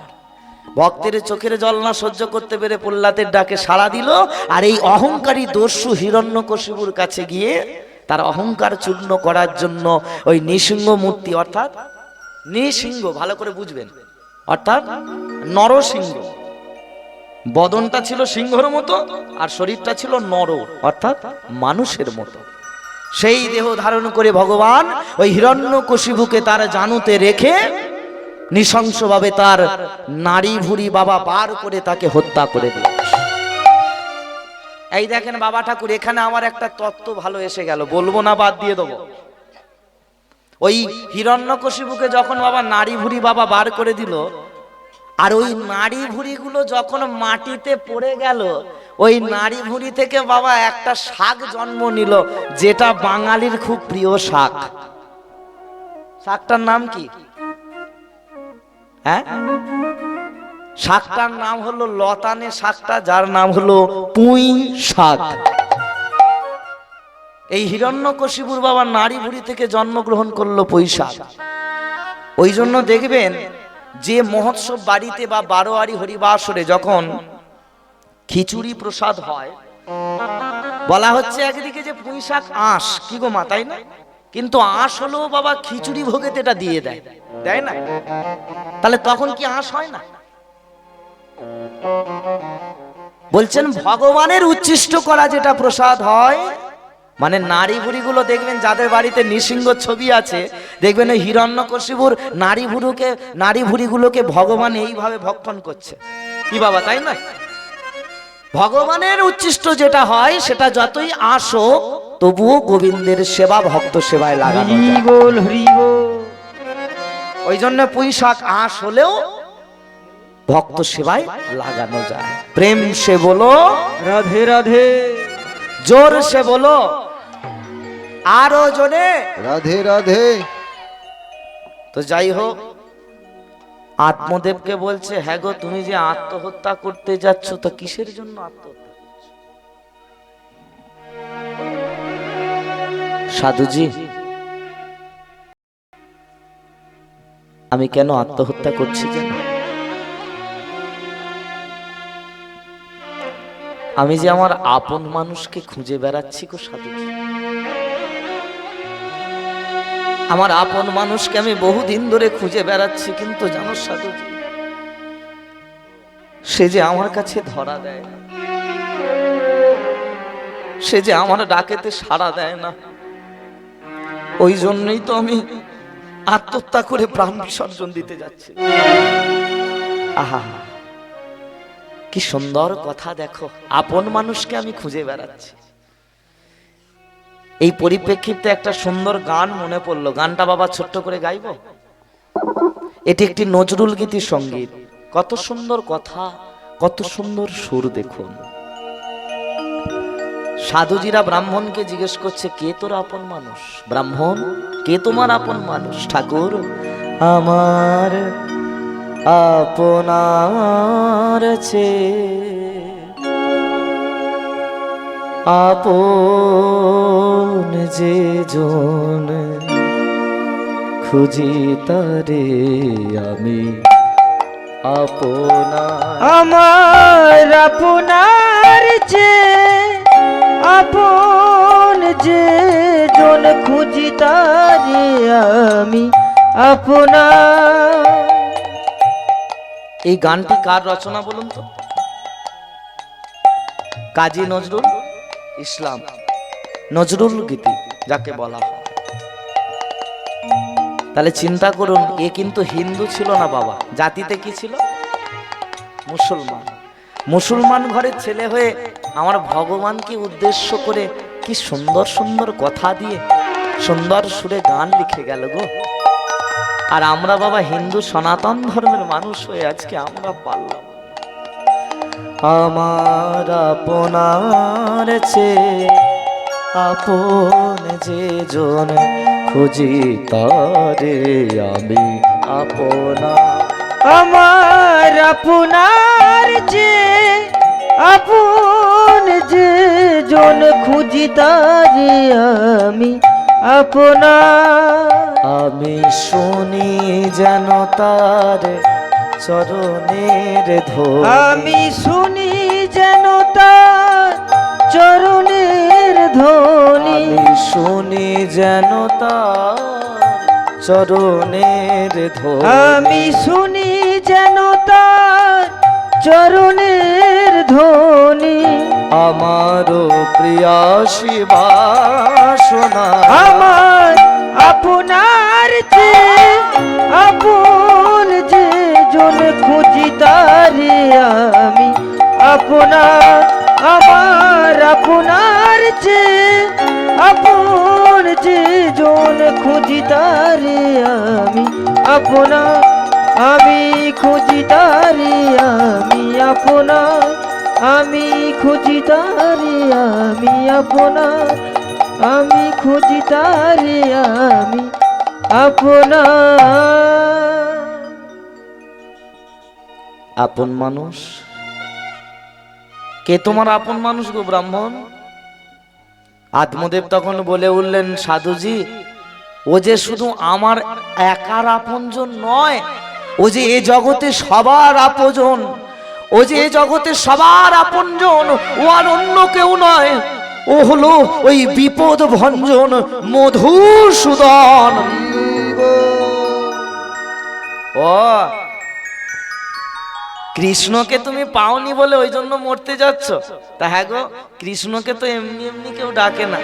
ভক্তের চোখের জল না সহ্য করতে পেরে প্রহ্লাদের ডাকে সাড়া দিল, আর এই অহংকারী দস্যু হিরণ্যকশিপুর কাছে গিয়ে তার অহংকার চূর্ণ করার জন্য ওই নৃসিংহ মূর্তি, অর্থাৎ নৃসিংহ, ভালো করে বুঝবেন, অর্থাৎ নরসিংহ। বদনটা ছিল সিংহর মতো আর শরীরটা ছিল নর, অর্থাৎ মানুষের মতো। সেই দেহ ধারণ করে ভগবান ওই হিরণ্যকশিপুকে তার জানুতে রেখে নৃশংসভাবে তার নারী ভুঁড়ি বাবা বার করে তাকে হত্যা করে দিল। এই দেখেন বাবা ঠাকুর, এখানে আমার একটা তত্ত্ব ভালো এসে গেল, বলবো না বাদ দিয়ে দেবো। ওই হিরণ্যকশিপুকে যখন বাবা নারী ভুঁড়ি বাবা বার করে দিল, আর ওই নারী ভুঁড়িগুলো যখন মাটিতে পড়ে গেল, ওই নারী ভুঁড়ি থেকে বাবা একটা শাক জন্ম নিল, যেটা বাঙালির খুব প্রিয় শাক। শাকটার নাম কি? হ্যাঁ, শাকটার নাম হলো লতানে শাকটা, যার নাম হলো পুঁই শাক। এই হিরণ্যকশিপুর বাবা নারী ভুঁড়ি থেকে জন্মগ্রহণ করলো পুঁই শাক। ওই জন্য দেখবেন যে মহোৎসব বাড়িতে বা বারোয়ারি হরিবাসরে যখন খিচুড়ি প্রসাদ হয়, বলা হচ্ছে একদিকে যে পুঁই শাক আঁশ, কি গো মা, তাই না? কিন্তু আঁশ হলেও বাবা খিচুড়ি ভোগেতে এটা দিয়ে দেয়, দেয় না? তাহলে তখন কি আঁশ হয় না? বলছেন ভগবানের উচ্ছিষ্ট করা যেটা প্রসাদ হয়, মানে নারী ভুঁড়িগুলো দেখবেন যাদের বাড়িতে নৃসিংহ ছবি আছে, দেখবেন ওই হিরণ্যকশিপুর নারী ভুঁড়িগুলোকে ভগবান এইভাবে ভক্ষণ করছে। কি বাবা, তাই না? ভগবানের উচ্ছিষ্ট যেটা হয় সেটা যতই আসো, তবুও গোবিন্দের সেবা ভক্ত সেবায় লাগানো যায়। হরি বল হরি বল। ওই জন্য পুঁই শাক আঁশ হলেও ভক্ত সেবায় লাগানো যায়। প্রেম সে বলো রাধে রাধে। জোর সে বলো আরো জোরে রাধে রাধে। তো যাই হোক, আত্মদেবকে বলছে, হ্যাঁ গো, তুমি যে আত্মহত্যা করতে যাচ্ছ, তো কিসের জন্য আত্মহত্যা করছো? সাধুজি, আমি কেন আত্মহত্যা করছি জানো? আমি যে আমার আপন মানুষকে খুঁজে বেড়াচ্ছি গো সাধুজি। আমার আপন মানুষকে আমি বহুদিন ধরে খুঁজে বেড়াচ্ছি, কিন্তু জানো সাধুজি, সে যে আমার কাছে ধরা দেয় না, সে যে আমার ডাকেতে সাড়া দেয় না। ওই জন্যই তো আমি আত্মহত্যা করে প্রাণ বিসর্জন দিতে যাচ্ছি। আহা, কি সুন্দর কথা! দেখো, আপন মানুষকে আমি খুঁজে বেড়াচ্ছি। এই পরিপ্রেক্ষিতে একটা সুন্দর গান মনে পড়লো, গানটা বাবা ছোট্ট করে গাইবো। এটি একটি নজরুল গীতি সঙ্গীত। কত সুন্দর কথা, কত সুন্দর সুর দেখুন। সাধুজিরা ব্রাহ্মণকে জিজ্ঞেস করছে, কে তোর আপন মানুষ? ব্রাহ্মণ, কে তোমার আপন মানুষ? ঠাকুর, আমার আপনার আপন যে জন খুঁজি তারে আমি আপনার। আমার আপনার যে আপন যে জন খুঁজি তারে আমি আপনার। এই গানটি কার রচনা বলুন তো? কাজী নজরুল ইসলাম, নজরুল গীতি যাকে বলা হয়। তাহলে চিন্তা করুন, এ কিন্তু হিন্দু ছিল না বাবা, জাতিতে কি ছিল? মুসলমান। মুসলমান ঘরের ছেলে হয়ে আমার ভগবানকে উদ্দেশ্য করে কি সুন্দর সুন্দর কথা দিয়ে সুন্দর সুরে গান লিখে গেল গো। আর আমরা বাবা হিন্দু সনাতন ধর্মের মানুষ হয়ে আজকে আমরা পারলাম। আমার আপনার চেয়ে আপন যে জন খুঁজি তারে আমি আপনা। আমার আপনার যে আপন যে জন খুঁজি তারে আমি আপনার। আমি শুনি যেন তার চরণের ধ্বনি, আমি শুনি যেন তার চরণের ধ্বনি। আমি শুনি যেন তার চরণের ধ্বনি, আমি শুনি যেন তার চরণের ধ্বনি। আমারও প্রিয়াসী বাসনা, আমার আপনার যে আপন যে জন খুঁজি তারে আমি আপনার। আমার আপনার যে আপন যে জন খুঁজি তারে আমি আপনার। আমি খুঁজি তারে আমি আপনার। আমি খুঁজি তারে আমি আপনার। আমি খুঁজি তারে আমি আপনার। আপন মানুষ কে? তোমার আপন মানুষ গো ব্রাহ্মণ। আত্মদেব তখন বলে উঠলেন, সাধুজি ও যে শুধু আমার একার আপনজন নয়, ও যে এ জগতে সবার আপনজন, ও যে এ জগতে সবার আপনজন, ও আর অন্য কেউ নয়, ও হলো ওই বিপদ ভঞ্জন মধুসূদন। ও কৃষ্ণকে তুমি পাওনি বলে ওই জন্য মরতে যাচ্ছ? তা হ্যাঁ গো, কৃষ্ণকে তো এমনি এমনি কেউ ডাকে না,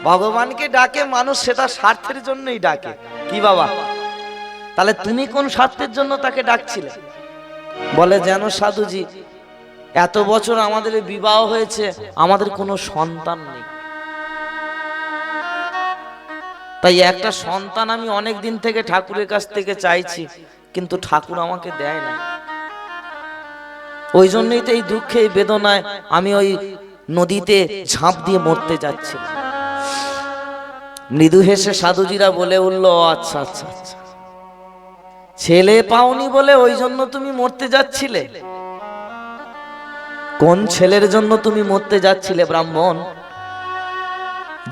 ভগবানকে ডাকে মানুষ, সেটা স্বার্থের জন্যই ডাকে। কি বাবা, তাহলে তুমি কোন স্বার্থের জন্য তাকে ডাকছিলে? বলে, যেন সাধুজি এত বছর আমাদের বিবাহ হয়েছে, আমাদের কোনো সন্তান নেই, তাই একটা সন্তান আমি অনেক দিন থেকে ঠাকুরের কাছ থেকে চাইছি, কিন্তু ঠাকুর আমাকে দেয় না। ওই জন্যই তো এই দুঃখে এই বেদনায় আমি ওই নদীতে ঝাঁপ দিয়ে মরতে যাচ্ছি। মৃদু হেসে সাধুজিরা বলে উঠল, আচ্ছা আচ্ছা আচ্ছা, ছেলে পাওনি বলে ওই জন্য তুমি মরতে যাচ্ছিলে? কোন ছেলের জন্য তুমি মরতে যাচ্ছিলে ব্রাহ্মণ?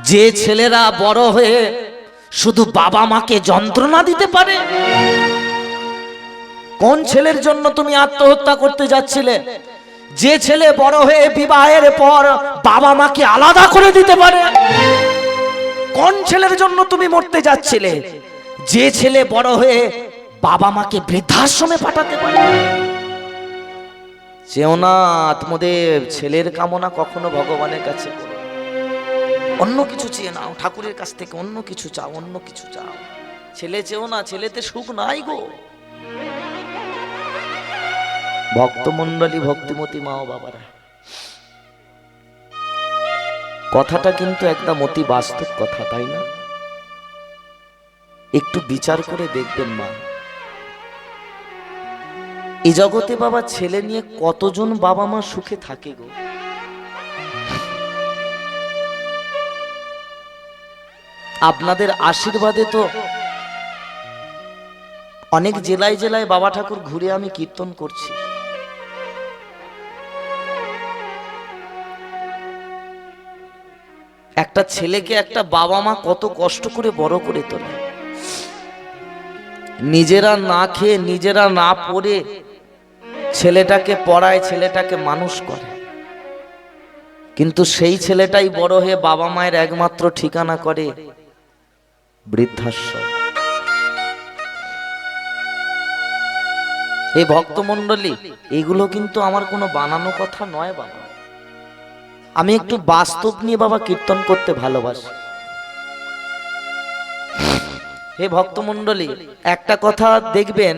যে ছেলেরা বড় হয়ে শুধু বাবা মাকে যন্ত্রণা দিতে পারে। কোন ছেলের জন্য তুমি আত্মহত্যা করতে যাচ্ছিলে? যে ছেলে বড় হয়ে বিবাহের পর বাবা মাকে আলাদা করে দিতে পারে। কোন ছেলের জন্য তুমি মরতে যাচ্ছিলে? যে ছেলে বড় হয়ে বাবা মাকে বৃদ্ধাশ্রমে পাঠাতে পারে। চেও না আত্মদেব, ছেলের কামনা কখনো ভগবানের কাছে করো। অন্য কিছু চেয়ে নাও, ঠাকুরের কাছ থেকে অন্য কিছু চাও, অন্য কিছু চাও। ছেলে চেও না, ছেলেতে সুখ নাই গো। ভক্তমন্ডলী, ভক্তিমতী মা ও বাবারা, কথাটা কিন্তু একদম অতি বাস্তব কথা, তাই না? একটু বিচার করে দেখবেন মা, এই জগতে বাবা ছেলে নিয়ে কতজন বাবা মা সুখে থাকে গো। আপনাদের আশীর্বাদে তো অনেক জেলায় জেলায় বাবা ঠাকুর ঘুরে আমি কীর্তন করছি। একটা ছেলেকে একটা বাবা মা কত কষ্ট করে বড় করে তোলে, নিজেরা না খেয়ে নিজেরা না পড়ে ছেলেটাকে পড়ায়, ছেলেটাকে মানুষ করে, কিন্তু সেই ছেলেটাই বড় হয়ে বাবা মায়ের একমাত্র ঠিকানা করে বৃদ্ধাশ্রম। এই ভক্তমণ্ডলী, এগুলো কিন্তু আমার কোনো বানানো কথা নয় বাবা। আমি একটু বাস্তব নিয়ে বাবা কীর্তন করতে ভালোবাসি। হে ভক্তমণ্ডলী, একটা কথা দেখবেন,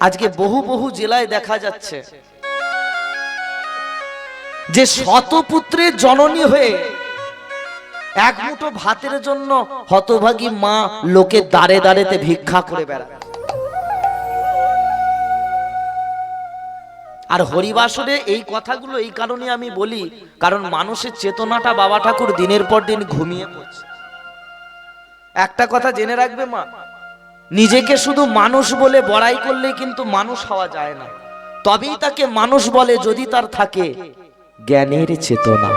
আজকে বহু বহু জেলায় দেখা যাচ্ছে যে শতপুত্রের জননী হয়ে এক মুঠো ভাতের জন্য হতভাগী মা লোকের দাঁড়ে দাঁড়েতে ভিক্ষা করে বেড়ায়। আর হরিবাসরে এই কথাগুলো এই কারণে আমি বলি, কারণ মানুষের চেতনাটা বাবা ঠাকুর দিনের পর দিন ঘুমিয়ে পড়ছে। একটা কথা জেনে রাখবে মা, নিজেকে শুধু মানুষ বলে বড়াই করলে কিন্তু মানুষ হওয়া যায় না। তবেই তাকে মানুষ বলে যদি তার থাকে জ্ঞানের চেতনা।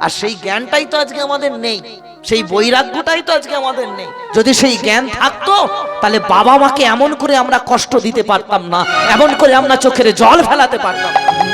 আর সেই জ্ঞানটাই তো আজকে আমাদের নেই, সেই বৈরাগ্যটাই তো আজকে আমাদের নেই। যদি সেই জ্ঞান থাকতো তাহলে বাবা মাকে এমন করে আমরা কষ্ট দিতে পারতাম না, এমন করে আমরা চোখের জল ফেলাতে পারতাম না।